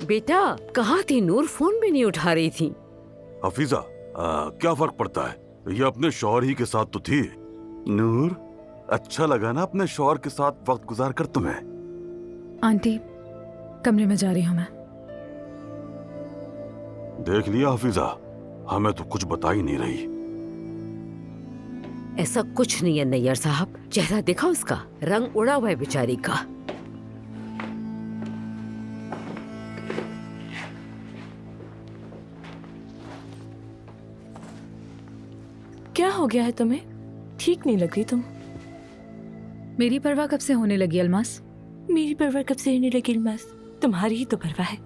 बेटा कहाँ थी नूर? फोन भी नहीं उठा रही थी। हफीजा, क्या फर्क पड़ता है, ये अपने शौहर ही के साथ तो थी। नूर, अच्छा लगा ना अपने शौहर के साथ वक्त गुजार कर तुम्हें? आंटी, कमरे में जा रही हूँ मैं। देख लिया हफीजा, हमें तो कुछ बता ही नहीं रही। ऐसा कुछ नहीं है नैयर साहब, चेहरा देखा उसका, रंग उड़ा हुआ है बेचारी का। क्या हो गया है तुम्हें? ठीक नहीं लग रही तुम। मेरी परवाह कब से होने लगी अलमास? मेरी परवाह कब से होने लगी अलमास? तुम्हारी ही तो परवाह है।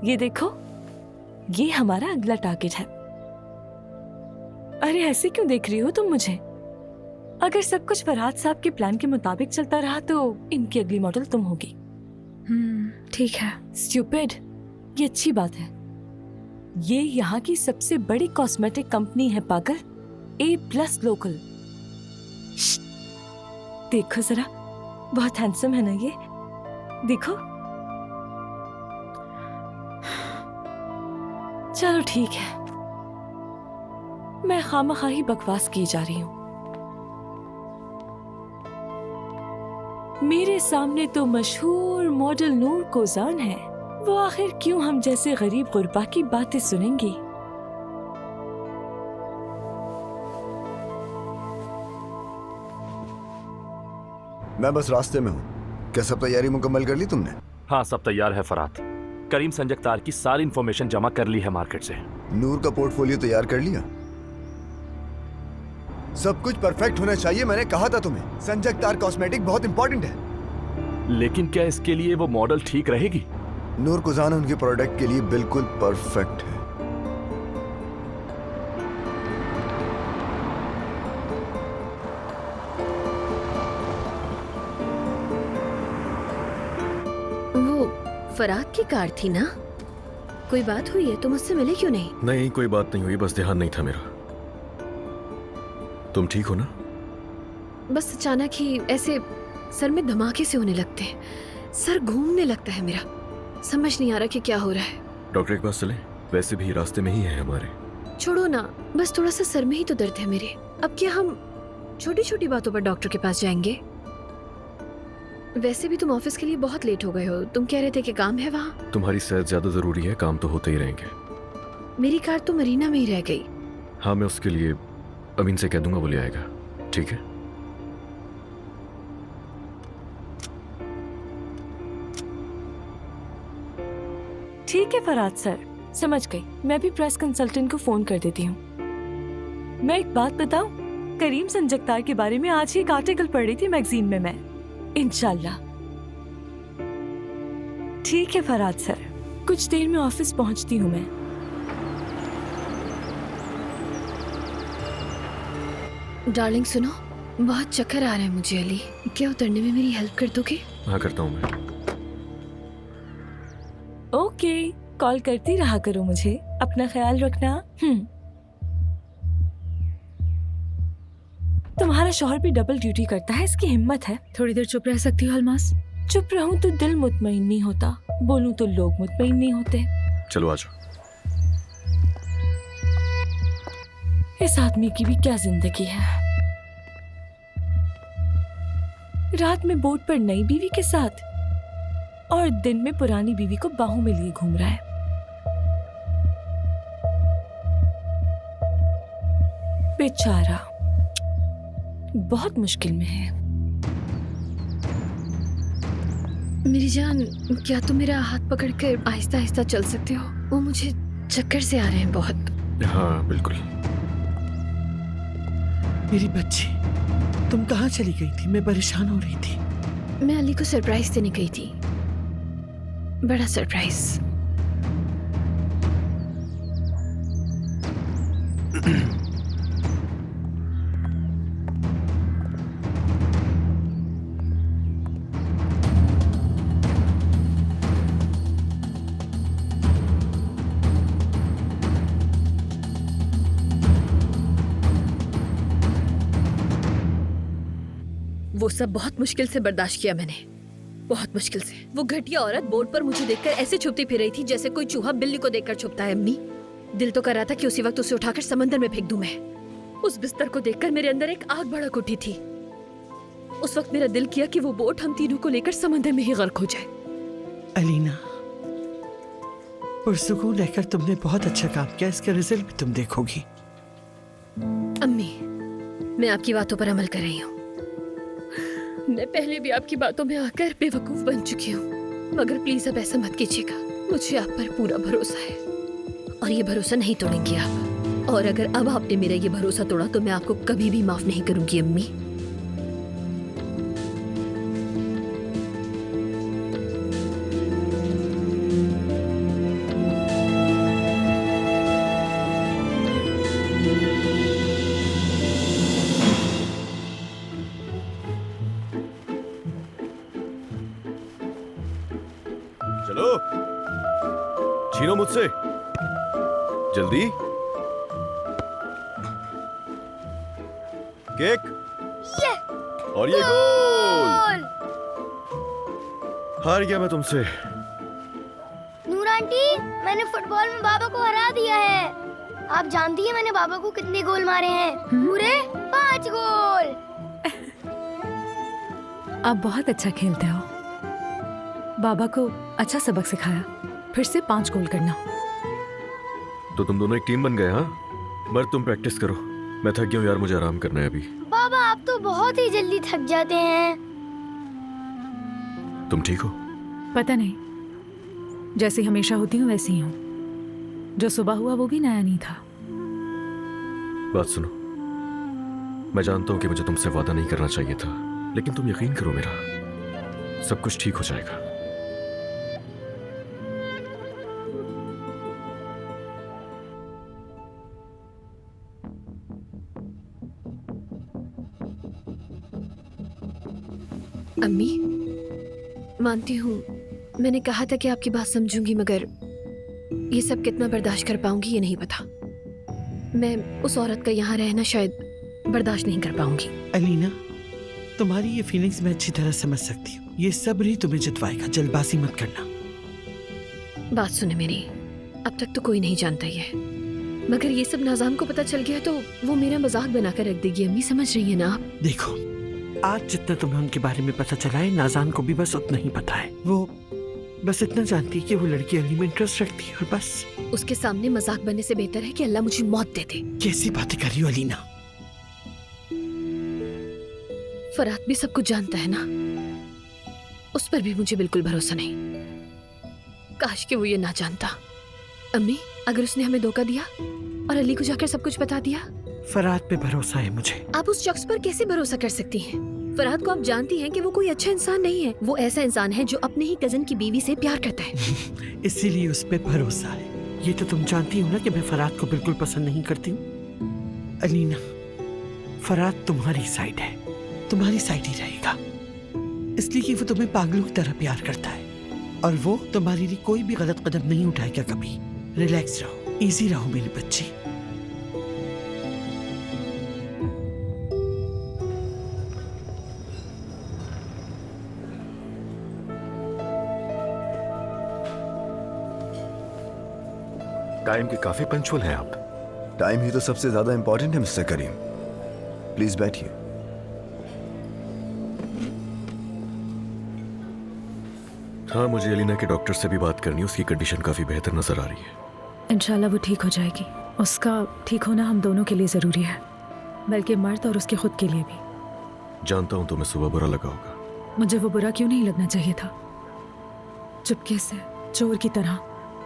ये देखो, ये हमारा अगला टारगेट है। अरे ऐसे क्यों देख रही हो तुम मुझे? अगर सब कुछ फरहाद साहब के प्लान के मुताबिक चलता रहा तो इनकी अगली मॉडल तुम होगी। ठीक है। स्टूपिड, ये अच्छी बात है। ये यहाँ की सबसे बड़ी कॉस्मेटिक कंपनी है पागल, A+ लोकल। देखो जरा, बहुत हैंडसम है ना ये? देखो। चलो ठीक है, मैं खामखा ही बकवास की जा रही हूँ। मेरे सामने तो मशहूर मॉडल नूर कोजान है, वो आखिर क्यों हम जैसे गरीब गुरबा की बातें सुनेंगी? मैं बस रास्ते में हूँ। क्या सब तैयारी मुकम्मल कर ली तुमने? हाँ, सब तैयार है फरहाद। करीम संजकतार की सारी इंफॉर्मेशन जमा कर ली है मार्केट से। नूर का पोर्टफोलियो तैयार कर लिया? सब कुछ परफेक्ट होना चाहिए, मैंने कहा था तुम्हें। संजकतार कॉस्मेटिक बहुत इंपॉर्टेंट है। लेकिन क्या इसके लिए वो मॉडल ठीक रहेगी? नूर कुजान उनके प्रोडक्ट के लिए बिल्कुल परफेक्ट है। वो फरहाद की कार थी ना? कोई बात हुई है तो मुझसे मिले क्यों नहीं? नहीं, कोई बात नहीं हुई, बस ध्यान नहीं था मेरा। तुम ठीक हो ना? बस अचानक ही ऐसे सर में धमाके से होने लगते हैं, सर घूमने लगता है मेरा, समझ नहीं आ रहा कि क्या हो रहा है। डॉक्टर के पास चलें? वैसे भी रास्ते में ही है हमारे। छोड़ो ना, बस थोड़ा सा सर में ही तो दर्द है मेरे। अब क्या हम छोटी छोटी बातों पर डॉक्टर के पास जाएंगे? वैसे भी तुम ऑफिस के लिए बहुत लेट हो गए हो, तुम कह रहे थे कि काम है वहाँ। तुम्हारी सेहत ज्यादा जरूरी है, काम तो होते ही रहेंगे। मेरी कार तो मरीना में ही रह गई। हाँ, मैं उसके लिए अमीन से कह दूंगा, वो ले आएगा। ठीक है? ठीक है फरहाद सर, समझ गई। मैं भी प्रेस कंसल्टेंट को फोन कर देती हूँ। मैं एक बात बताऊं, करीम संजकतार के बारे में आज ही एक आर्टिकल पढ़ रही थी मैगजीन में मैं। इंशाल्लाह। ठीक है फरहाद सर, कुछ देर में ऑफिस पहुंचती हूँ मैं। डार्लिंग सुनो, बहुत चक्कर आ रहे हैं मुझे अली, क्या उतरने में मेरी हेल्प कर दोगे? हाँ, करता हूँ मैं। ओके, कॉल करती रहा करो मुझे, अपना ख्याल रखना। तुम्हारा शौहर भी डबल ड्यूटी करता है, इसकी हिम्मत है। थोड़ी देर चुप रह सकती हो अलमास? चुप रहूं तो दिल मुतमईन नहीं होता, बोलूं तो लोग मुतमईन नहीं होते। चलो आ जाओ। इस आदमी की भी क्या जिंदगी है। रात में बोट पर नई बीवी के साथ और दिन में पुरानी बीवी को बाहों में लिए घूम रहा है। बेचारा बहुत मुश्किल में है। मेरी जान, क्या तुम मेरा हाथ पकड़कर आहिस्ता आहिस्ता चल सकते हो? वो मुझे चक्कर से आ रहे हैं बहुत। हाँ बिल्कुल। मेरी बच्ची, तुम कहाँ चली गई थी? मैं परेशान हो रही थी। मैं अली को सरप्राइज देने गई थी, बड़ा सरप्राइज। वो सब बहुत मुश्किल से बर्दाश्त किया मैंने, बहुत मुश्किल से। वो घटिया औरत बोर्ड पर मुझे देखकर ऐसे छुपती फिर रही थी जैसे कोई चूहा बिल्ली को देखकर छुपता है। अम्मी, दिल तो कर रहा था कि उसी वक्त उसे उठाकर समंदर में फेंक दूं मैं। उस बिस्तर को देखकर मेरे अंदर एक आग भड़क उठी थी। उस वक्त मेरा दिल किया कि वो बोट हम तीनों को लेकर समंदर में ही गर्क हो जाए। अलीना, पुरसुकून रहकर तुमने बहुत अच्छा काम किया। इसका रिजल्ट भी तुम देखोगी। अम्मी, मैं आपकी बातों पर अमल कर रही हूँ। मैं पहले भी आपकी बातों में आकर बेवकूफ बन चुकी हूँ, मगर प्लीज अब ऐसा मत कीजिएगा। मुझे आप पर पूरा भरोसा है और ये भरोसा नहीं तोड़ेंगी आप। और अगर अब आपने मेरा ये भरोसा तोड़ा तो मैं आपको कभी भी माफ नहीं करूंगी अम्मी। चलो, छीनो मुझसे जल्दी। केक और ये गोल। हार गया मैं तुमसे। नूर आंटी, मैंने फुटबॉल में बाबा को हरा दिया है। आप जानती हैं मैंने बाबा को कितने गोल मारे हैं? पूरे 5 गोल। आप बहुत अच्छा खेलते हो। बाबा को अच्छा सबक सिखाया। फिर से 5 गोल करना। तो तुम दोनों एक टीम बन गए। हाँ, मर तुम प्रैक्टिस करो। मैं थक गया हूँ यार, मुझे आराम करना है अभी। बाबा, आप तो बहुत ही जल्दी थक जाते हैं। तुम ठीक हो? पता नहीं, जैसी हमेशा होती हूँ वैसी ही हूँ। जो सुबह हुआ वो भी नया नहीं था। बात सुनो, मैं जानता हूँ कि मुझे तुमसे वादा नहीं करना चाहिए था, लेकिन तुम यकीन करो मेरा, सब कुछ ठीक हो जाएगा। अम्मी, मानती हूँ मैंने कहा था कि आपकी बात समझूंगी, मगर ये सब कितना बर्दाश्त कर पाऊंगी ये नहीं पता। मैं उस औरत का यहाँ रहना शायद बर्दाश्त नहीं कर पाऊंगी। अलीना, तुम्हारी ये फीलिंग्स मैं अच्छी तरह समझ सकती हूँ। ये सब्र ही तुम्हें जितवाएगा, जल्दबाजी मत करना। बात सुने मेरी, अब तक तो कोई नहीं जानता ये, मगर ये सब नाज़ान को पता चल गया तो वो मेरा मजाक बनाकर रख देगी। अम्मी, समझ रही है ना आप? देखो, आज जितना तुम्हें उनके बारे में पता चला है, नाज़ान को भी बस उतना ही पता है। वो बस इतना जानती है कि वो लड़की अली में इंटरेस्ट रखती है और बस। उसके सामने मजाक बनने से बेहतर है कि अल्लाह मुझे मौत दे दे। कैसी बातें कर रही हो अलीना? फरात भी सब कुछ जानता है ना, उस पर भी मुझे बिल्कुल भरोसा नहीं। काश कि वो ये ना जानता। अम्मी, अगर उसने हमें धोखा दिया और अली को जाकर सब कुछ बता दिया? फरात पे भरोसा है मुझे। आप उस शख्स पर कैसे भरोसा कर सकती हैं? फरात को आप जानती हैं कि वो कोई अच्छा इंसान नहीं है। वो ऐसा इंसान है जो अपने ही कजन की बीवी से प्यार करता है। इसीलिए उस पे भरोसा है। ये तो तुम जानती हो ना कि मैं फरात को बिल्कुल पसंद नहीं करती हूँ। अलीना, फरात तुम्हारी साइड है, तुम्हारी साइड ही रहेगा, इसलिए कि वो तुम्हें पागलों की तरह प्यार करता है और वो तुम्हारे लिए कोई भी गलत कदम नहीं उठाएगा कभी। रिलैक्स रहो, इजी रहो मेरी बच्ची। टाइम के काफी पंक्चुअल हैं आप। टाइम ही तो सबसे ज्यादा इंपॉर्टेंट है मिस्टर करीम। प्लीज बैठिए। हाँ, मुझे एलिना के डॉक्टर से भी बात करनी है। उसकी कंडीशन काफी बेहतर नजर आ रही है। इंशाल्लाह वो ठीक हो जाएगी। उसका ठीक होना हम दोनों के लिए जरूरी है, बल्कि मर्द और उसके खुद के लिए भी। जानता हूँ तुम्हें सुबह बुरा लगा होगा। मुझे वो बुरा क्यों नहीं लगना चाहिए था। चुपके से चोर की तरह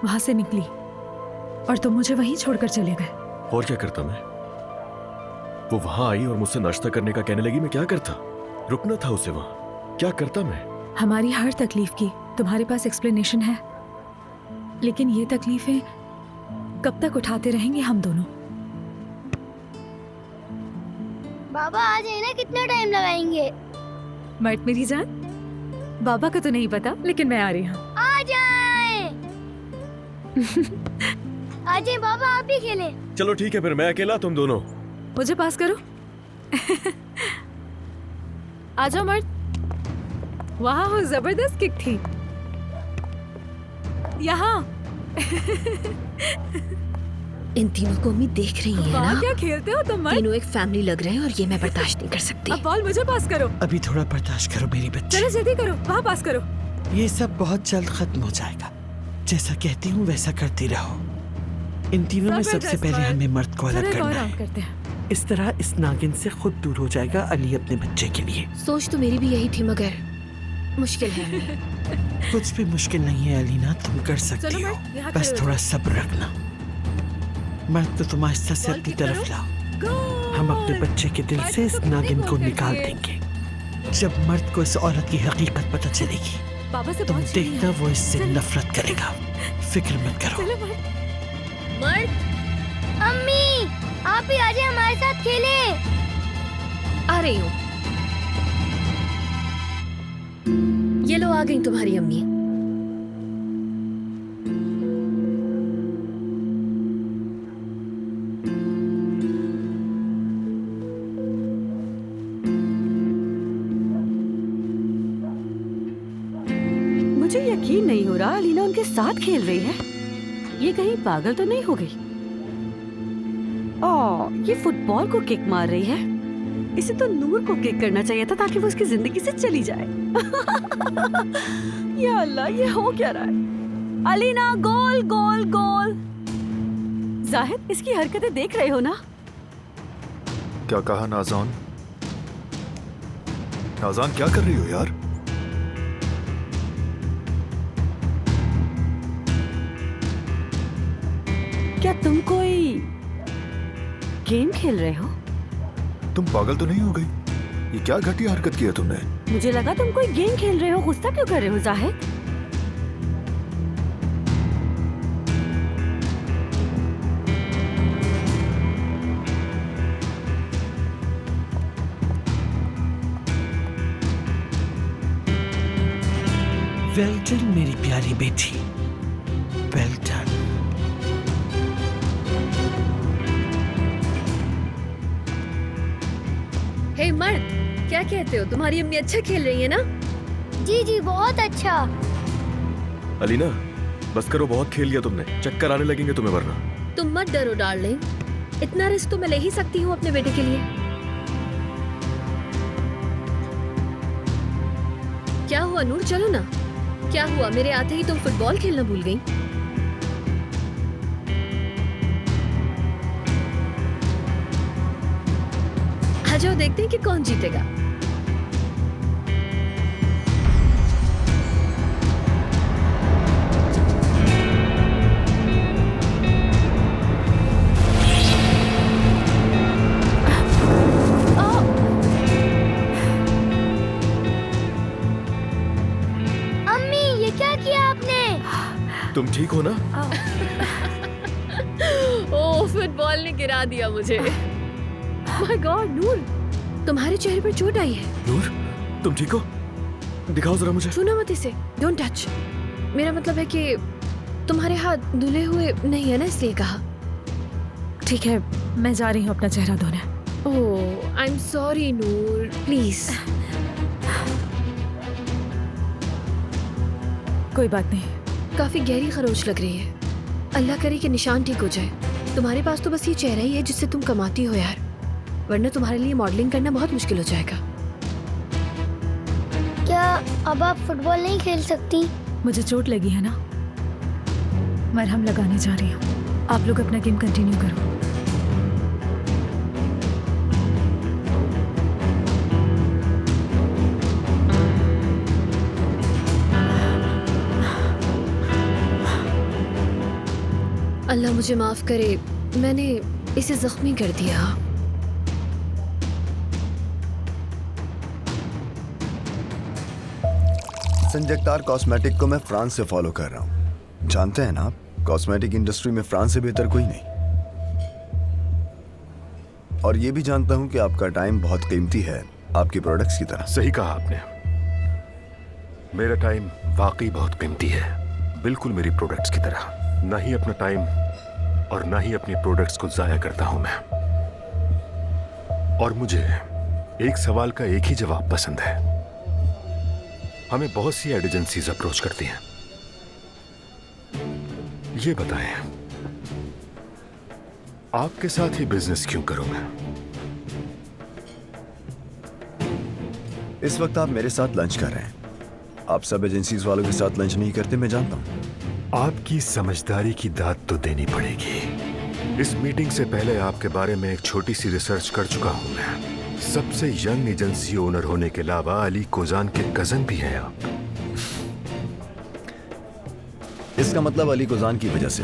वहां से निकली और तुम मुझे वहीं छोड़कर चले गए। और क्या करता मैं? वो वहां आई और मुझसे नाश्ता करने का कहने लगी। मैं क्या करता? रुकना था उसे वहां। क्या करता मैं? हमारी हर तकलीफ की तुम्हारे पास एक्सप्लेनेशन है, लेकिन ये तकलीफें कब तक उठाते रहेंगे हम दोनों? बाबा आ जाए ना, कितना टाइम लगाएंगे? मर्द मेरी जान, बाबा को तो नहीं पता, लेकिन मैं आ रही हूँ। आ जाए। आ जाए बाबा, आप भी खेलें। चलो ठीक है, फिर मैं अकेला, तुम दोनों। मुझे पास करो। आ जाओ मर्द। वहाँ वो जबरदस्त किक थी। यहाँ इन तीनों को अम्मी देख रही है वाह ना? क्या खेलते हो तुम मर्द। तीनों एक फैमिली लग रहे हैं और ये मैं बर्दाश्त नहीं कर सकती। अब बॉल मुझे पास करो। अभी थोड़ा बर्दाश्त करो मेरी बच्ची। चलो जल्दी करो, वहाँ पास करो। ये सब बहुत जल्द खत्म हो जाएगा। जैसा कहती हूँ वैसा करती रहो। इन तीनों में सबसे पहले हमें मर्द को अलग करना है। करते हैं। इस तरह इस नागिन से खुद दूर हो जाएगा अली अपने बच्चे के लिए। सोच तो मेरी भी यही थी मगर मुश्किल है। कुछ भी मुश्किल नहीं है अलीना, तुम कर सकती हो। बस थोड़ा सब्र रखना। मर्द तो तुम आहिस्ता से अपनी तरफ लाओ। हम अपने बच्चे के दिल से इस नागिन को निकाल देंगे। जब मर्द को इस औरत की हकीकत पता चलेगी तुम देखना वो इससे नफरत करेगा। फिक्र मत करो। मर्द, अम्मी आप भी आजे हमारे साथ खेलें। आ रही हूँ। ये लो आ गई तुम्हारी अम्मी। मुझे यकीन नहीं हो रहा अलीना उनके साथ खेल रही है। ये कहीं पागल तो नहीं हो गई? ओह, ये फुटबॉल को किक मार रही है। इसे तो नूर को किक करना चाहिए था ताकि वो उसकी जिंदगी से चली जाए। या अल्लाह, ये हो क्या रहा है? अलीना, गोल गोल गोल। जाहिद, इसकी हरकतें देख रहे हो ना? क्या कहा नाज़ान? नाज़ान क्या कर रही हो यार? क्या तुम कोई गेम खेल रहे हो? तुम पागल तो नहीं हो गई? ये क्या घटिया हरकत की है तुमने? मुझे लगा तुम कोई गेम खेल रहे हो। गुस्सा क्यों कर रहे हो जाहिद? वेल डन मेरी प्यारी बेटी, वेल डन। हे मर्द, क्या कहते हो? तुम्हारी अम्मी अच्छा खेल रही है ना? जी जी बहुत अच्छा। अलीना, बस करो, बहुत खेल लिया तुमने। चक्कर आने लगेंगे तुम्हें वरना। तुम मत डरो डार्लिंग, इतना रिस्क तो मैं ले ही सकती हूँ अपने बेटे के लिए। क्या हुआ नूर, चलो ना। क्या हुआ, मेरे आते ही तुम फुटबॉल खेलना भूल गई? आ जाओ, देखते हैं कि कौन जीतेगा। अम्मी ये क्या किया आपने? तुम ठीक हो ना? ओह, फुटबॉल ने गिरा दिया मुझे। माय गॉड नूर, तुम्हारे चेहरे पर चोट आई है। नूर, तुम ठीक हो? दिखाओ जरा मुझे। छूना मत इसे, डोंट टच। मेरा मतलब है कि तुम्हारे हाथ धुले हुए नहीं है ना, इसलिए कहा। ठीक है, मैं जा रही हूँ अपना चेहरा धोने। Oh, I am sorry Noor, please. कोई बात नहीं। काफी गहरी खरोच लग रही है। अल्लाह करे कि निशान ठीक हो जाए। तुम्हारे पास तो बस ये चेहरा ही है जिससे तुम कमाती हो यार, वरना तुम्हारे लिए मॉडलिंग करना बहुत मुश्किल हो जाएगा। क्या अब आप फुटबॉल नहीं खेल सकती? मुझे चोट लगी है ना, मरहम लगाने जा रही हूँ। आप लोग अपना गेम कंटिन्यू करो। अल्लाह मुझे माफ करे, मैंने इसे जख्मी कर दिया। संजगतार कॉस्मेटिक को मैं फ्रांस से फॉलो कर रहा हूँ। जानते हैं ना आप, कॉस्मेटिक इंडस्ट्री में फ्रांस से बेहतर कोई नहीं। और ये भी जानता हूँ कि आपका टाइम बहुत कीमती है, आपके प्रोडक्ट्स की तरह। सही कहा आपने, मेरा टाइम वाकई बहुत कीमती है, बिल्कुल मेरी प्रोडक्ट्स की तरह। ना ही अपना टाइम और ना ही अपनी प्रोडक्ट्स को जाया करता हूं मैं। और मुझे एक सवाल का एक ही जवाब पसंद है। हमें बहुत सी एड एजेंसीज अप्रोच करती हैं। ये बताएं, आपके साथ ही बिजनेस क्यों करूं मैं? इस वक्त आप मेरे साथ लंच कर रहे हैं। आप सब एजेंसीज वालों के साथ लंच नहीं करते, मैं जानता हूं। आपकी समझदारी की दाद तो देनी पड़ेगी। इस मीटिंग से पहले आपके बारे में एक छोटी सी रिसर्च कर चुका हूं मैं। सबसे यंग एजेंसी ओनर होने के अलावा अली कोजान के कजन भी हैं आप। इसका मतलब अली कोजान की वजह से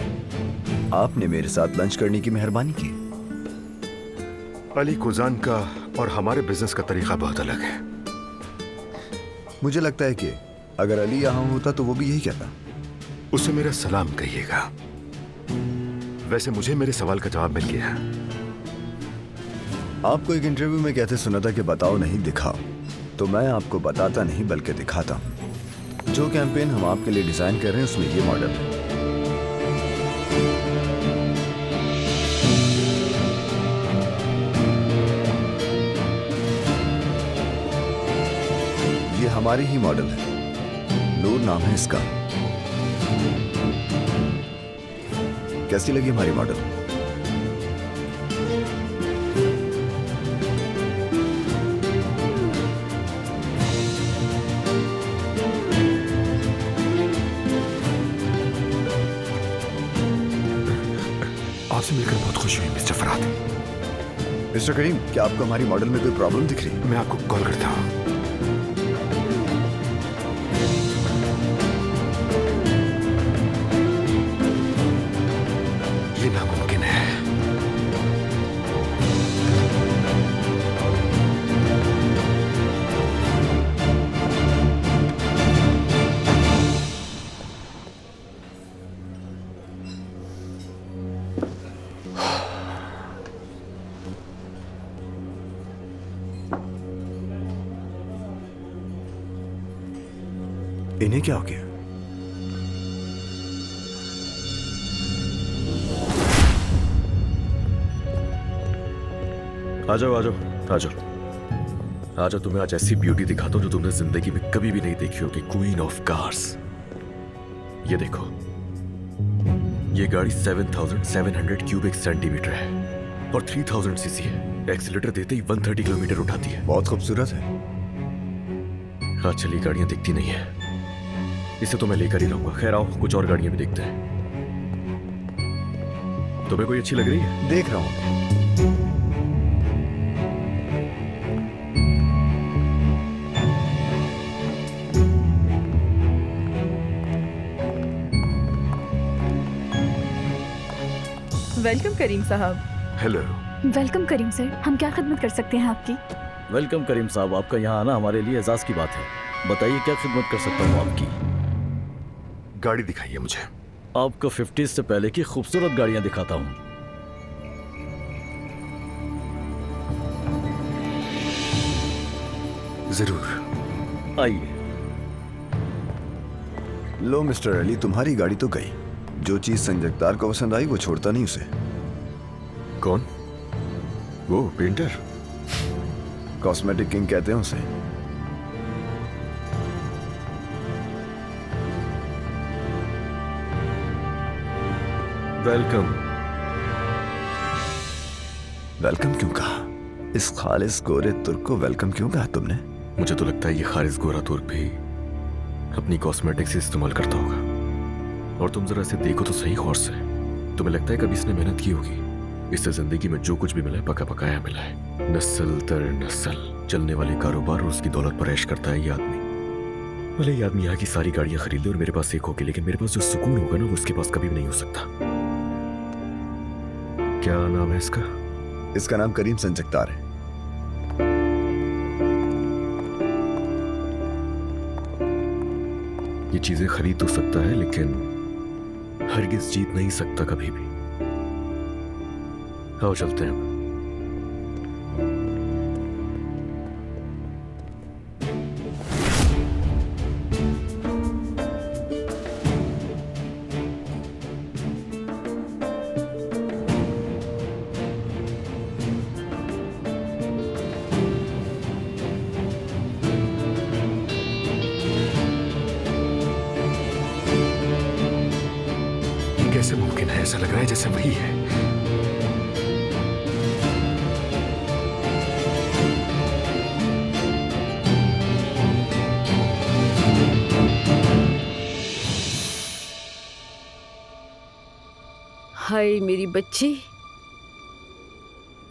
आपने मेरे साथ लंच करने की मेहरबानी की। अली कोजान का और हमारे बिजनेस का तरीका बहुत अलग है। मुझे लगता है कि अगर अली यहां होता तो वो भी यही कहता। उसे मेरा सलाम कहिएगा। वैसे मुझे मेरे सवाल का जवाब मिल गया। आपको एक इंटरव्यू में कहते सुना था कि बताओ नहीं दिखाओ, तो मैं आपको बताता नहीं बल्कि दिखाता हूं। जो कैंपेन हम आपके लिए डिजाइन कर रहे हैं उसमें ये मॉडल है। ये हमारी ही मॉडल है, नूर नाम है इसका। कैसी लगी हमारी मॉडल? आपसे मिलकर बहुत खुशी हुई मिस्टर फराद। मिस्टर करीम, क्या आपको हमारी मॉडल में कोई प्रॉब्लम दिख रही है? मैं आपको कॉल करता हूं। ये नामुमकिन है। इन्हें क्या हो गया? आ जाओ आ जाओ आ जाओ आ जाओ। तुम्हें आज ऐसी ब्यूटी दिखाता हूं जो तुमने जिंदगी में कभी भी नहीं देखी होगी। Queen of cars. ये देखो, ये गाड़ी 7,700 क्यूबिक सेंटीमीटर है और 3,000 सीसी है। एक्सीलेटर देते ही 130 किलोमीटर उठाती है। बहुत खूबसूरत है। आज चली गाड़ियां दिखती नहीं है, इसे तो मैं लेकर ही रहूंगा। खैर आओ, कुछ और गाड़ियां भी देखते हैं। तुम्हें कोई अच्छी लग रही है? देख रहा हूं। वेलकम करीम साहब। हेलो। वेलकम करीम सर, हम क्या खिदमत कर सकते हैं आपकी? वेलकम करीम साहब, आपका यहाँ आना हमारे लिए एजाज की बात है। बताइए क्या खिदमत कर सकता हूँ आपकी? गाड़ी दिखाइए मुझे। आपको 50 से पहले की खूबसूरत गाड़ियाँ दिखाता हूँ। जरूर, आइए। लो मिस्टर अली, तुम्हारी गाड़ी तो गई। जो चीज संजगतार को पसंद आई वो छोड़ता नहीं उसे। कौन? वो पेंटर? कॉस्मेटिक किंग कहते हैं उसे। वेलकम। वेलकम क्यों कहा? इस खालिस गोरे तुर्क को वेलकम क्यों कहा तुमने? मुझे तो लगता है ये खालिस गोरा तुर्क भी अपनी कॉस्मेटिक्स इस्तेमाल करता होगा। और तुम जरा इसे देखो तो सही गौर से। तुम्हें लगता है कभी इसने मेहनत की होगी? इससे जिंदगी में जो कुछ भी मिला है पका पकाया मिला है। नस्ल दर नस्ल चलने वाले कारोबार और उसकी दौलत पर ऐश करता है ये आदमी। भले ये आदमी यहाँ की सारी गाड़ियां खरीदे और मेरे पास एक होगी, लेकिन मेरे पास जो सुकून होगा ना वो उसके पास कभी भी नहीं हो सकता। क्या नाम है इसका? इसका नाम करीम संजगतार है। ये चीजें खरीद तो सकता है लेकिन हरगिज जीत नहीं सकता कभी भी। आओ चलते हैं। ऐसा लग रहा है जैसे वही है। हाय मेरी बच्ची,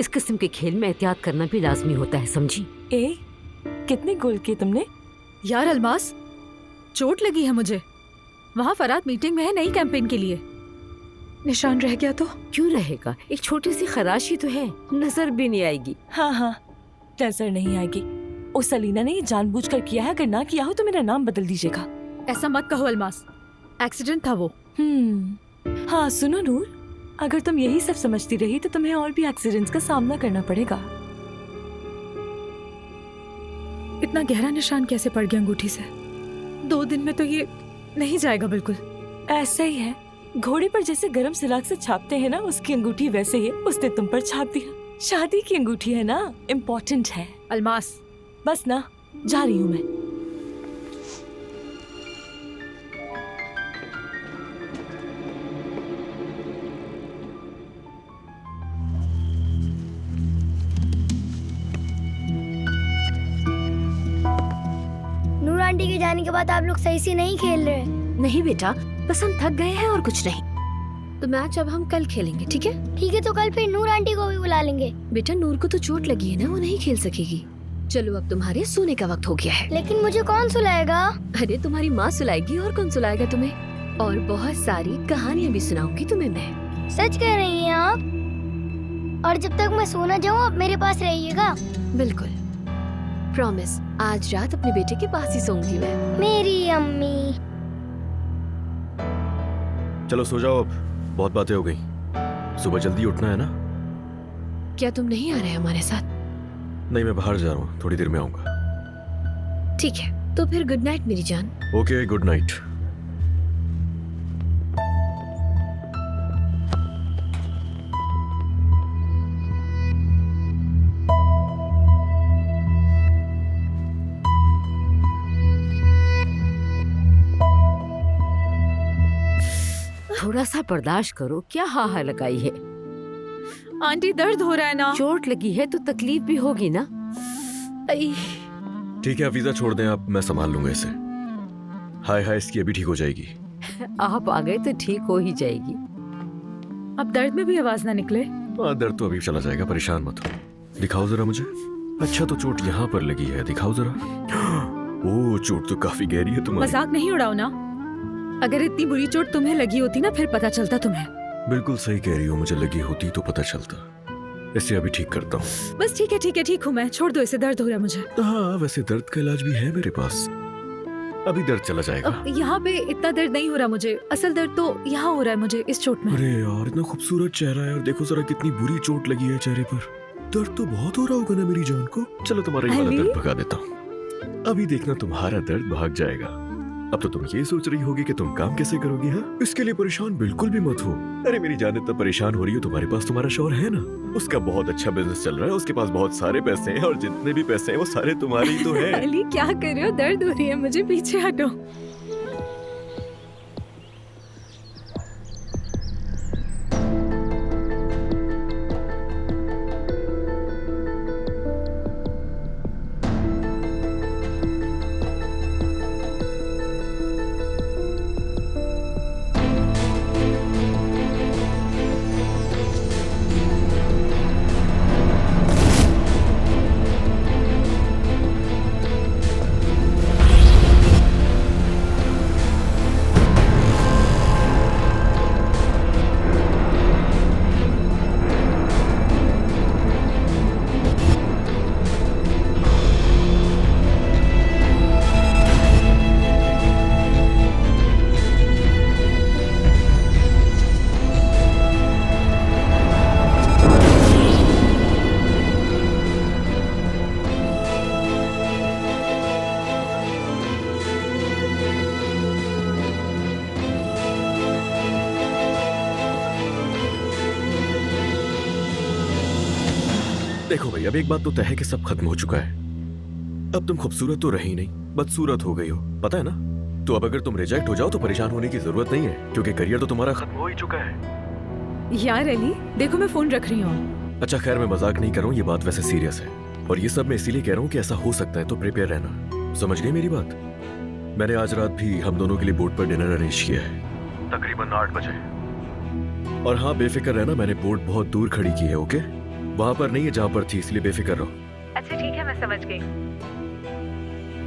इस किस्म के खेल में एहतियात करना भी लाजमी होता है, समझी? कितने गोल किए तुमने? यार अलमास, चोट लगी है मुझे। वहाँ फरात मीटिंग में है नई कैंपेन के लिए। निशान रह गया तो? क्यों रहेगा, एक छोटी सी खराश ही तो है, नजर भी नहीं आएगी। हाँ, नजर नहीं आएगी। उस अलीना ने ये जानबूझकर किया है, अगर ना किया हो तो मेरा नाम बदल दीजिएगा। ऐसा मत कहो अलमास, एक्सीडेंट था वो। हाँ सुनो नूर, अगर तुम यही सब समझती रही तो तुम्हें और भी एक्सीडेंट्स का सामना करना पड़ेगा। इतना गहरा निशान कैसे पड़ गया अंगूठी से? 2 दिन में तो ये नहीं जाएगा बिल्कुल। ऐसा ही है, घोड़े पर जैसे गरम सिलाक से छापते हैं ना, उसकी अंगूठी वैसे ही उसने तुम पर छाप दिया। शादी की अंगूठी है ना, इम्पोर्टेंट है। अलमास बस ना, जा रही हूँ मैं। नूर आंटी के जाने के बाद आप लोग सही से नहीं खेल रहे। नहीं बेटा, बस हम थक गए हैं और कुछ नहीं। तो मैच अब हम कल खेलेंगे, ठीक है? ठीक है, तो कल फिर नूर आंटी को भी बुला लेंगे। बेटा नूर को तो चोट लगी है ना, वो नहीं खेल सकेगी। चलो अब तुम्हारे सोने का वक्त हो गया है। लेकिन मुझे कौन सुलाएगा? अरे तुम्हारी माँ सुलाएगी, और कौन सुलाएगा तुम्हें? और बहुत सारी कहानियाँ भी सुनाऊंगी तुम्हें मैं। सच कह रही हैं आप? और जब तक मैं सोना जाऊँ आप मेरे पास रहिएगा। बिल्कुल, प्रॉमिस। आज रात अपने बेटे के पास ही सोऊंगी मैं। मेरी अम्मी। चलो सो जाओ, अब बहुत बातें हो गई। सुबह जल्दी उठना है ना? क्या तुम नहीं आ रहे हमारे साथ? नहीं, मैं बाहर जा रहा हूँ, थोड़ी देर में आऊंगा। ठीक है, तो फिर गुड नाइट मेरी जान। Okay, good night. थोड़ा सा बर्दाश्त करो, क्या हाहा लगाई है? आंटी दर्द हो रहा है ना? चोट लगी है तो तकलीफ भी होगी ना। ठीक है हफीजा, छोड़ दें आप, मैं संभाल लूंगा इसे। हाय इसकी अभी ठीक हो जाएगी। आप आ गए तो ठीक हो ही जाएगी। अब दर्द में भी आवाज ना निकले। हाँ, दर्द तो अभी चला जाएगा, परेशान मत हो। दिखाओ जरा मुझे। अच्छा, तो चोट यहाँ पर लगी है, दिखाओ जरा। ओह, चोट तो काफी गहरी है तुम्हारी। मजाक नहीं उड़ाओ ना। अगर इतनी बुरी चोट तुम्हें लगी होती ना, फिर पता चलता तुम्हें। बिल्कुल सही कह रही हो, मुझे लगी होती तो पता चलता। इसे अभी ठीक करता हूँ। बस ठीक हूँ मैं, छोड़ दो इसे, दर्द हो रहा है मुझे। हाँ, वैसे दर्द का इलाज भी है मेरे पास, अभी दर्द चला जाएगा। यहाँ पे इतना दर्द नहीं हो रहा मुझे, असल दर्द तो यहाँ हो रहा है मुझे, इस चोट में। अरे यार, इतना खूबसूरत चेहरा है और देखो जरा कितनी बुरी चोट लगी है चेहरे पर। दर्द तो बहुत हो रहा होगा ना मेरी जान को। चलो तुम्हारा ये वाला दर्द भगा देता हूँ, अभी देखना तुम्हारा दर्द भाग जाएगा। अब तो तुम ये सोच रही होगी कि तुम काम कैसे करोगी। हाँ, इसके लिए परेशान बिल्कुल भी मत हो। अरे मेरी जान इतना परेशान हो रही हो, तुम्हारे पास तुम्हारा शौहर है ना, उसका बहुत अच्छा बिजनेस चल रहा है, उसके पास बहुत सारे पैसे हैं और जितने भी पैसे हैं वो सारे तुम्हारे ही तो हैं। अली क्या कर रहे हो, दर्द हो रही है मुझे, पीछे हटो। देखो भाई, अब एक बात तो तय है कि सब खत्म हो चुका है। अब तुम खूबसूरत तो रही नहीं, बदसूरत हो गई हो, पता है ना। तो अब अगर तुम रिजेक्ट हो जाओ तो परेशान होने की जरूरत नहीं है, क्योंकि करियर तो तुम्हारा खत्म हो ही चुका है। यार अली, देखो मैं फोन रख रही हूँ। अच्छा खैर, मैं मजाक नहीं कर रहा हूँ, ये बात वैसे सीरियस है। और ये सब मैं इसीलिए कह रहा हूँ कि ऐसा हो सकता है, तो प्रिपेयर रहना। समझ गए मेरी बात? मैंने आज रात भी हम दोनों के लिए बोट पर डिनर अरेंज किया है, तकरीबन 8 बजे। और हाँ, बेफिक्र रहना, मैंने बोट बहुत दूर खड़ी की है, ओके? वहां पर नहीं है जहाँ पर थी, इसलिए बेफिक्र रहो। अच्छा ठीक है, मैं समझ गई।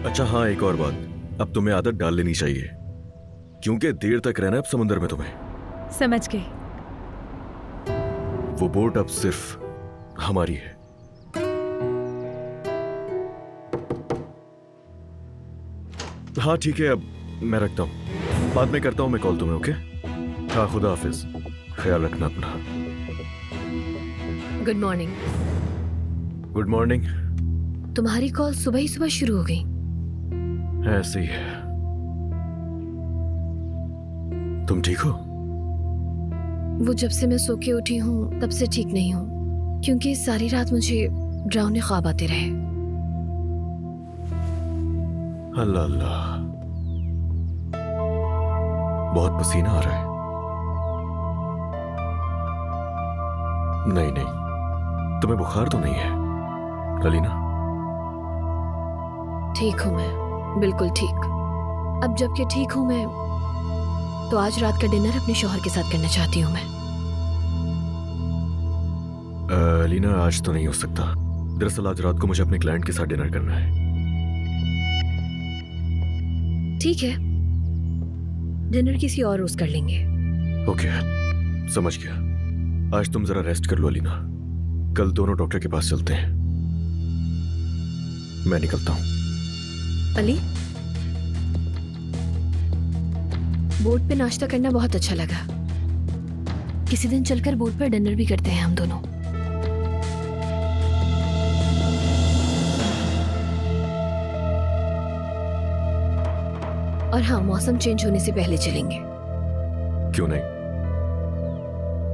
अच्छा हाँ, एक और बात, अब तुम्हें आदत डाल लेनी चाहिए, क्योंकि देर तक रहना है अब समुद्र में तुम्हें। समझ गई। वो बोट अब सिर्फ हमारी है। हाँ ठीक है, अब मैं रखता हूँ, बाद में करता हूँ मैं कॉल तुम्हें, ओके? हाँ, खुदा हाफिज, ख्याल रखना अपना। Good morning. Good morning. तुम्हारी कॉल सुबह ही सुबह शुरू हो गई। ऐसे ही है। तुम ठीक हो? वो जब से मैं सो के उठी हूँ तब से ठीक नहीं हूँ, क्योंकि सारी रात मुझे डरावने ख्वाब आते रहे। अल्लाह अल्लाह, बहुत पसीना आ रहा है। नहीं नहीं, तुम्हें बुखार तो नहीं है अलीना? ठीक हूँ मैं, बिल्कुल ठीक। अब जबकि ठीक हूँ मैं, तो आज रात का डिनर अपने शौहर के साथ करना चाहती हूँ मैं। अलीना, आज तो नहीं हो सकता। दरअसल आज रात को मुझे अपने क्लाइंट के साथ डिनर करना है। ठीक है, डिनर किसी और रोज कर लेंगे। ओके, समझ गया। आज तुम जरा रेस्ट कर लो अलीना, कल दोनों डॉक्टर के पास चलते हैं। मैं निकलता हूँ। अली, बोट पे नाश्ता करना बहुत अच्छा लगा। किसी दिन चलकर बोट पर डिनर भी करते हैं हम दोनों। और हाँ, मौसम चेंज होने से पहले चलेंगे। क्यों नहीं,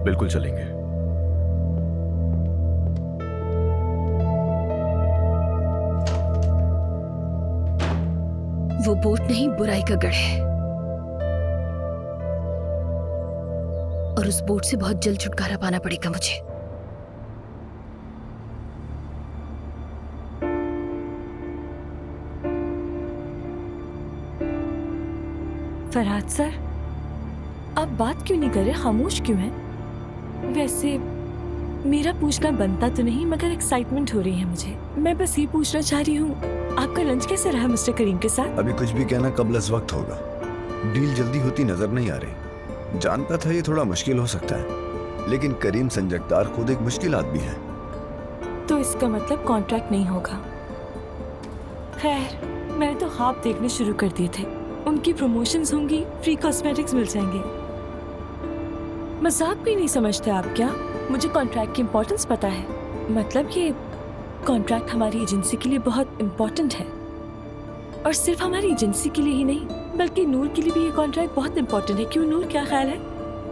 बिल्कुल चलेंगे। वो बोट नहीं, बुराई का गढ़ है, और उस बोट से बहुत जल्द छुटकारा पाना पड़ेगा मुझे। फरहाद सर, आप बात क्यों नहीं कर रहे, खामोश क्यों हैं? वैसे मेरा पूछना बनता तो नहीं, मगर एक्साइटमेंट हो रही है मुझे। मैं बस ये पूछना चाह रही हूँ, आपका लंच कैसे रहा मिस्टर करीम के साथ? अभी कुछ भी कहना कबल इस वक्त होगा। डील जल्दी होती नजर नहीं आ रही। जानता था ये थोड़ा मुश्किल हो सकता है, लेकिन करीम संजकदार खुद एक मुश्किल आदमी है। तो इसका मतलब कॉन्ट्रैक्ट नहीं होगा। खैर, मैंने तो ख्वाब देखने शुरू कर दिए थे, उनकी प्रमोशंस होंगी, फ्री कॉस्मेटिक्स मिल जाएंगे। मजाक भी नहीं समझते आप क्या? मुझे कॉन्ट्रैक्ट की इम्पोर्टेंस पता है। मतलब ये कॉन्ट्रैक्ट हमारी एजेंसी के लिए बहुत इम्पोर्टेंट है, और सिर्फ हमारी एजेंसी के लिए ही नहीं, बल्कि नूर के लिए भी ये कॉन्ट्रैक्ट बहुत इम्पोर्टेंट है। क्यों नूर, क्या ख्याल है?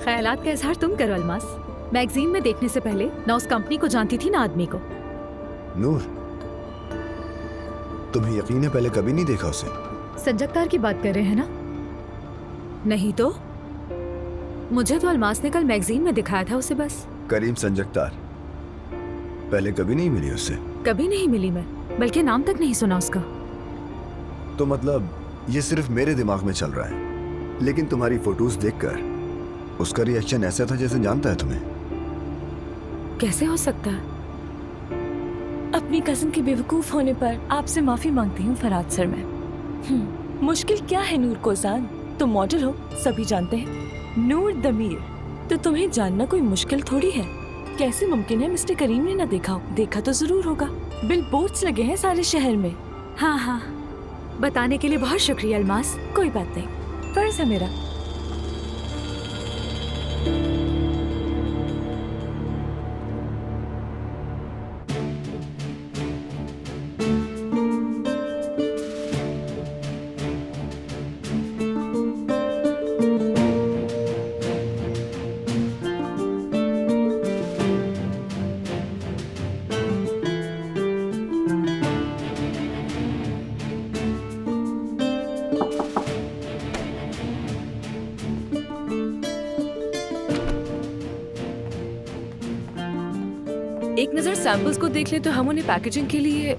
ख्यालात का इजहार तुम करो अलमास। मैगजीन में देखने से पहले ना उस कंपनी को जानती थी ना आदमी को। नूर, तुम्हें यकीन है पहले कभी नहीं देखा उसे? संजकदार की बात कर रहे हैं ना? नहीं तो मुझे तो अलमास ने कल मैगजीन में दिखाया था उसे बस। करीम संजकदार, पहले कभी नहीं मिली उससे? कभी नहीं मिली मैं, बल्कि नाम तक नहीं सुना उसका। तो मतलब ये सिर्फ मेरे दिमाग में चल रहा है, लेकिन तुम्हारी फोटोज देखकर उसका रिएक्शन ऐसा था जैसे जानता है तुम्हें। कैसे हो सकता है? अपनी कजिन के बेवकूफ होने पर आपसे माफी मांगती हूँ फरहाद सर। मैं मुश्किल क्या है नूर को जान, तुम मॉडल हो, सभी जानते हैं। नूर दमीर, तो तुम्हें जानना कोई मुश्किल थोड़ी है। कैसे मुमकिन है मिस्टर करीम ने ना देखा हो? देखा तो जरूर होगा, बिल बोर्ड्स लगे हैं सारे शहर में। हाँ हाँ, बताने के लिए बहुत शुक्रिया अलमास। कोई बात नहीं, फर्ज है मेरा। एक नजर सैंपल्स को देख ले तो हम उन्हें पैकेजिंग के लिए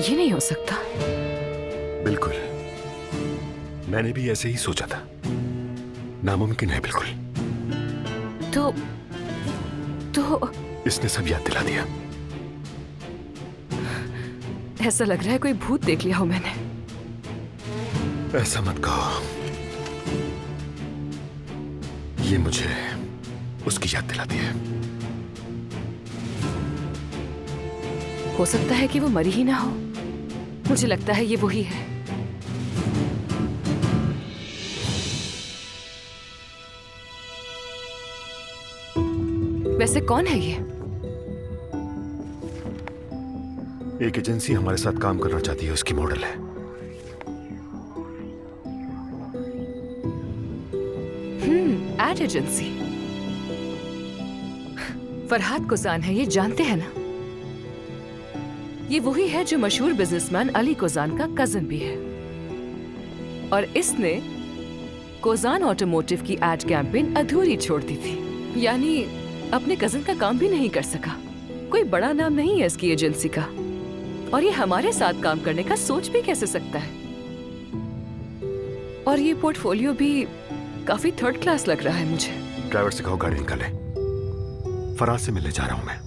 ये नहीं हो सकता। बिल्कुल, मैंने भी ऐसे ही सोचा था। नामुमकिन है बिल्कुल। तो इसने सब याद दिला दिया। ऐसा लग रहा है कोई भूत देख लिया हो मैंने। ऐसा मत कहो, ये मुझे उसकी याद दिलाती है। हो सकता है कि वो मरी ही ना हो। मुझे लगता है ये वही है। वैसे कौन है ये? एक एजेंसी हमारे साथ काम करना चाहती है, उसकी मॉडल है। Ad agency. फरहाद कोजान है, ये जानते हैं ना? ये वही है जो मशहूर बिजनेसमैन अली कोजान का कजन भी है। और इसने कोजान ऑटोमोटिव की एड कैंपेन अधूरी छोड़ दी थी। यानी अपने कजन का काम भी नहीं कर सका। कोई बड़ा नाम नहीं है इसकी एजेंसी का। और ये हमारे साथ काम करने का सोच भी कैसे सकता है? और ये पोर्टफोलियो भी काफी थर्ड क्लास लग रहा है मुझे। ड्राइवर से कहो गाड़ी निकाले। फराज से मिलने जा रहा हूं मैं।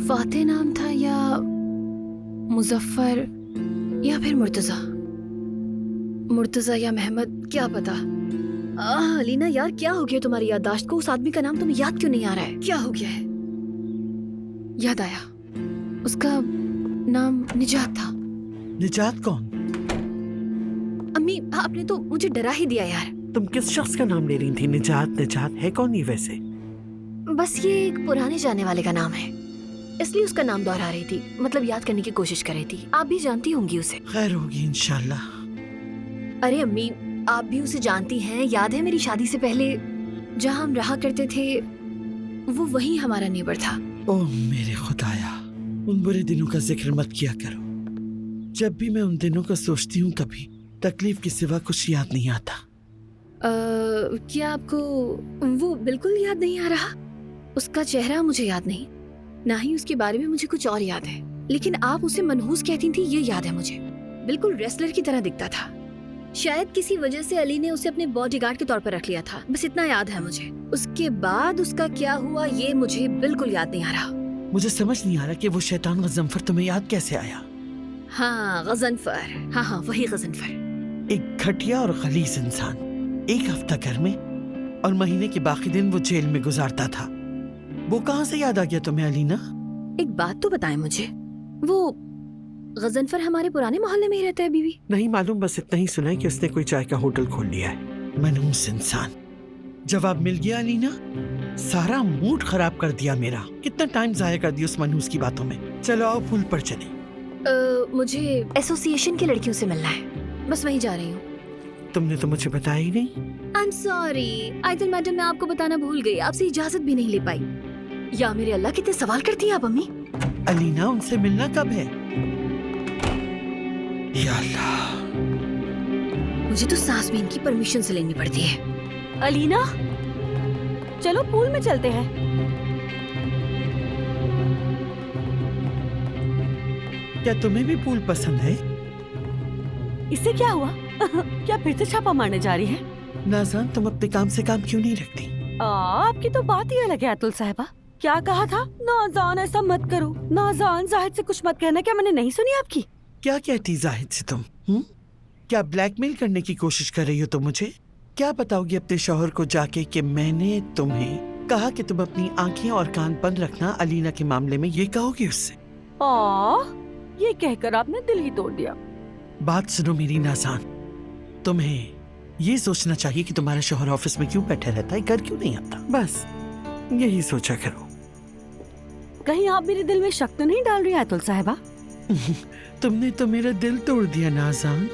फातिह नाम था या मुजफ्फर या फिर मुर्तजा? मुर्तजा या महमद, क्या पता। अलीना यार, क्या हो गया तुम्हारी याददाश्त को? उस आदमी का नाम तुम्हें याद क्यों नहीं आ रहा है? क्या हो गया है? याद आया, उसका नाम निजात था। निजात कौन? अम्मी, आपने तो मुझे डरा ही दिया यार। तुम किस शख्स का नाम ले रही थी? निजात निजात है कौन ये वैसे? बस ये एक पुराने जाने वाले का नाम है, इसलिए उसका नाम दोहरा रही थी। मतलब याद करने की कोशिश कर रही थी। आप भी जानती होंगी उसे। खैर होगी इंशाल्लाह। अरे अम्मी, आप भी उसे जानती हैं। याद है मेरी शादी से पहले जहाँ हम रहा करते थे, वो वही हमारा नेबर था। ओह मेरे खुदाया, उन बुरे दिनों का जिक्र मत किया करो। जब भी मैं उन दिनों को सोचती हूँ, कभी तकलीफ के सिवा कुछ याद नहीं आता। क्या आपको वो बिल्कुल याद नहीं आ रहा? उसका चेहरा मुझे याद नहीं, ना ही उसके बारे में मुझे कुछ और याद है। लेकिन आप उसे मनहूस कहती थी, ये याद है मुझे। बिल्कुल रेसलर की तरह दिखता था। शायद किसी वजह से अली ने उसे अपने बॉडीगार्ड के तौर पर रख लिया था। बस इतना याद है मुझे। उसके बाद उसका क्या हुआ ये मुझे बिल्कुल याद नहीं आ रहा। मुझे समझ नहीं आ रहा कि वो शैतान गजनफर तुम्हें याद कैसे आया। हाँ गजनफर, हाँ वही गजनफर। एक घटिया और खलीस इंसान, एक हफ्ता घर में और महीने के बाकी दिन वो जेल में गुजारता था। वो कहाँ से याद आ गया तुम्हें अलीना? एक बात तो बताएं मुझे, वो गजनफर हमारे पुराने मोहल्ले में ही रहता है बीवी? नहीं मालूम, बस इतना ही सुना है कि उसने कोई चाय का होटल खोल लिया है। मनहूस इंसान। जवाब मिल गया अलीना? सारा मूड खराब कर दिया मेरा। कितना टाइम जाया कर दिया उस मनहूस की बातों में। चलो आओ पुल पर चले। मुझे एसोसिएशन की लड़कियों से मिलना है, बस वहीं जा रही हूँ। तुमने तो मुझे बताया ही नहीं। आई एम सॉरी आयतल मैडम, मैं आपको बताना भूल गई। आपसे इजाजत भी नहीं ले पाई। या मेरे अल्लाह, कितने सवाल करती हैं आप अम्मी। अलीना, उनसे मिलना कब है? या अल्लाह, मुझे तो सांस भी इनकी परमिशन से लेनी पड़ती है। अलीना, चलो पूल में चलते हैं। क्या तुम्हें भी पूल पसंद है? इससे क्या हुआ? क्या फिर से छापा मारने जा रही है? नाज़ान, तुम अपने काम से काम क्यों नहीं रखती? आपकी तो बात ही अलग है अतुल साहिबा। क्या कहा था? नाज़ान ऐसा मत करो। नाज़ान, जाहिद से कुछ मत कहना। क्या मैंने नहीं सुनी आपकी? क्या कहती जाहिद से तुम? क्या ब्लैकमेल करने की कोशिश कर रही हो तुम मुझे? क्या बताओगी अपने शौहर को जाके कि मैंने तुम्हें कहा कि तुम अपनी आंखें और कान बंद रखना अलीना के मामले में? ये कहोगी उससे? ये कहकर आपने दिल ही तोड़ दिया। बात सुनो मेरी नाज़ान, तुम्हें ये सोचना चाहिए कि तुम्हारा शौहर ऑफिस में क्यों बैठा रहता है, घर क्यों नहीं आता। बस यही सोचा करो। कहीं आप मेरे दिल में शक तो नहीं डाल रही अतुल साहिबा? तुमने तो मेरा दिल तोड़ दिया नाज़ान।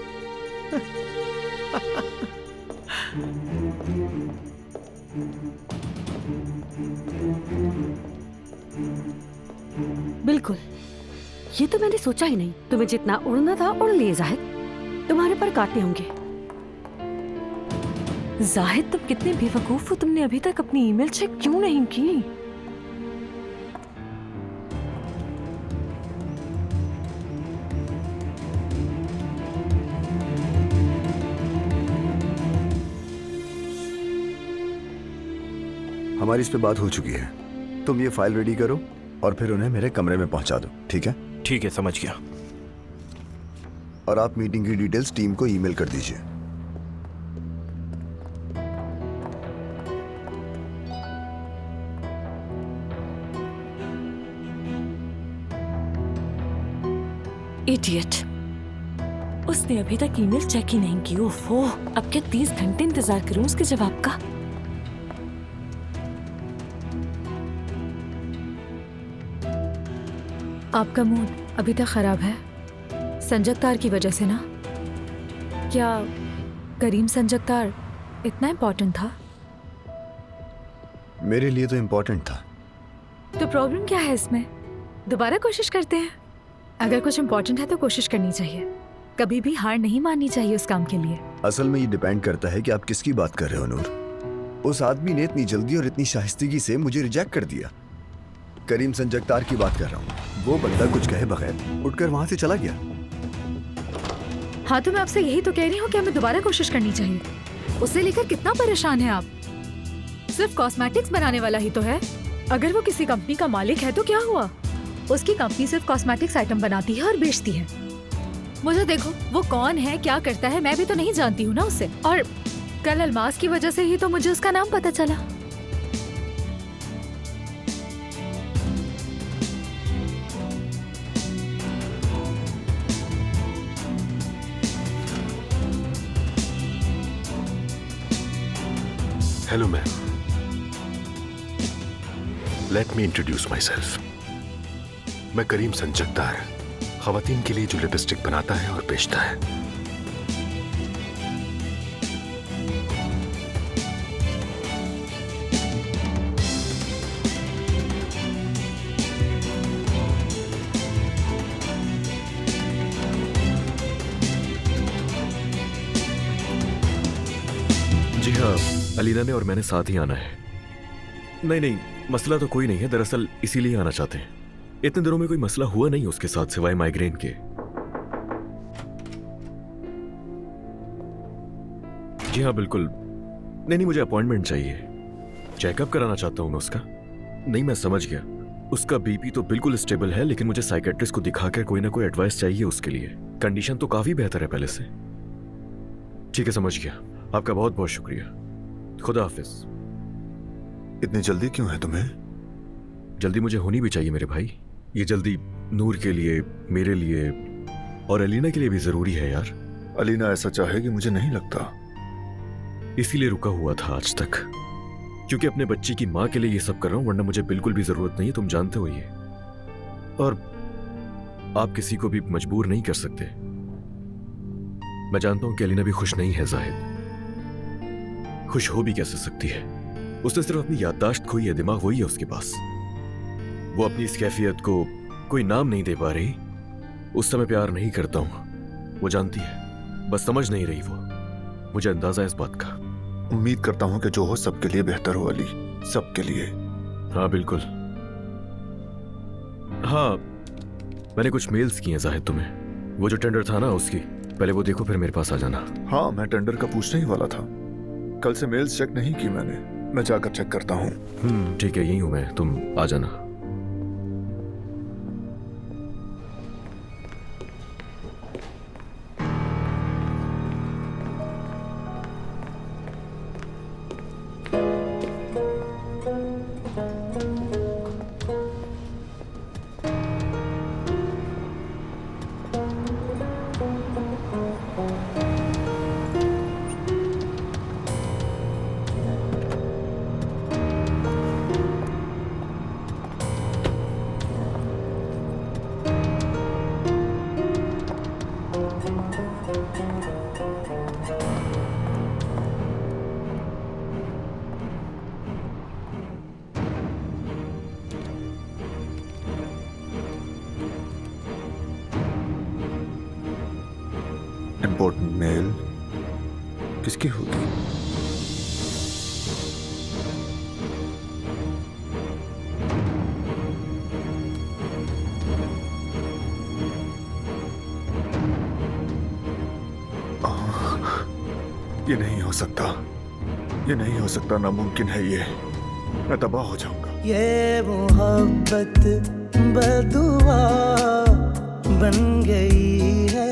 बिल्कुल, ये तो मैंने सोचा ही नहीं। तुम्हें जितना उड़ना था उड़ लिए जाहिद, तुम्हारे पर काटने होंगे। जाहिद तुम कितने बेवकूफ हो, तुमने अभी तक अपनी ईमेल चेक क्यों नहीं की? हमारी इस पे बात हो चुकी है। तुम ये फाइल रेडी करो और फिर उन्हें मेरे कमरे में पहुंचा दो, ठीक है? ठीक है, समझ गया। और आप मीटिंग की डिटेल्स टीम को ईमेल कर दीजिए। इडियट, उसने अभी तक ईमेल चेक ही नहीं की। ओफो, अब क्या 30 घंटे इंतजार करूं उसके जवाब का? आपका मूड अभी तक खराब है संजगतार की वजह से ना? क्या करीम संजगतार इतना इम्पोर्टेंट था? मेरे लिए तो इम्पोर्टेंट था। तो प्रॉब्लम क्या है इसमें? दोबारा कोशिश करते हैं। अगर कुछ इम्पोर्टेंट है तो कोशिश करनी चाहिए, कभी भी हार नहीं माननी चाहिए उस काम के लिए। असल में ये डिपेंड करता है कि आप किसकी बात कर रहे हो नूर। उस आदमी ने इतनी जल्दी और इतनी शाइस्तगी से मुझे रिजेक्ट कर दिया। करीम संजगतार की बात कर रहा हूँ। वो बंदा कुछ कहे बगैर उठकर वहां से चला गया। हाँ तो मैं आपसे यही तो कह रही हूँ कि हमें दोबारा कोशिश करनी चाहिए। उसे लेकर कितना परेशान है आप? सिर्फ कॉस्मेटिक्स बनाने वाला ही तो है। अगर वो किसी कंपनी का मालिक है तो क्या हुआ? उसकी कंपनी सिर्फ कॉस्मेटिक्स आइटम बनाती है और बेचती है। मुझे देखो, वो कौन है, क्या करता है, मैं भी तो नहीं जानती हूँ ना उसे। और कल अलमास की वजह से ही तो मुझे उसका नाम पता चला। Hello ma'am, let me introduce my self. मैं करीम संजगतार, खवातीन के लिए जो लिपस्टिक बनाता है और बेचता है। जी हाँ, अलीना ने और मैंने साथ ही आना है। नहीं, मसला तो कोई नहीं है। दरअसल इसीलिए आना चाहते हैं। इतने दिनों में कोई मसला हुआ नहीं उसके साथ सिवाय माइग्रेन के। जी हाँ बिल्कुल। नहीं, मुझे अपॉइंटमेंट चाहिए। चेकअप कराना चाहता हूँ मैं उसका। नहीं, मैं समझ गया। उसका बीपी तो बिल्कुल स्टेबल है, लेकिन मुझे साइकेट्रिस्ट को दिखाकर कोई ना कोई एडवाइस चाहिए उसके लिए। कंडीशन तो काफी बेहतर है पहले से। ठीक है, समझ गया। आपका बहुत बहुत शुक्रिया। खुदा हाफिज। इतनी जल्दी क्यों है तुम्हें? जल्दी मुझे होनी भी चाहिए मेरे भाई। ये जल्दी नूर के लिए, मेरे लिए और अलीना के लिए भी जरूरी है यार। अलीना ऐसा चाहेगी मुझे नहीं लगता। इसीलिए रुका हुआ था आज तक, क्योंकि अपने बच्ची की माँ के लिए ये सब कर रहा हूं, वरना मुझे बिल्कुल भी जरूरत नहीं है। तुम जानते हो ये। और आप किसी को भी मजबूर नहीं कर सकते। मैं जानता हूं कि अलीना भी खुश नहीं है जाहिद। खुश हो भी कैसे सकती है? उसने सिर्फ अपनी याददाश्त खोई है, दिमाग वही है उसके पास। वो अपनी इस कैफियत को कोई नाम नहीं दे पा रही। उस समय प्यार नहीं करता हूं, वो जानती है, बस समझ नहीं रही वो। मुझे अंदाजा है इस बात का। उम्मीद करता हूं कि जो हो सबके लिए बेहतर हो अली, सबके लिए। हाँ बिल्कुल। हाँ, मैंने कुछ मेल्स किए हैं जाहिद तुम्हें। वो जो टेंडर था ना उसकी, पहले वो देखो फिर मेरे पास आ जाना। हाँ, मैं टेंडर का पूछने ही वाला था। कल से मेल्स चेक नहीं की मैंने। मैं जाकर चेक करता हूँ। ठीक है, यही हूं मैं, तुम आ जाना। इम्पोर्टेंट मेल किसकी होगी? ये नहीं हो सकता, ये नहीं हो सकता, नामुमकिन है ये। मैं तबाह हो जाऊंगा। ये मोहब्बत बदुआ बन गई है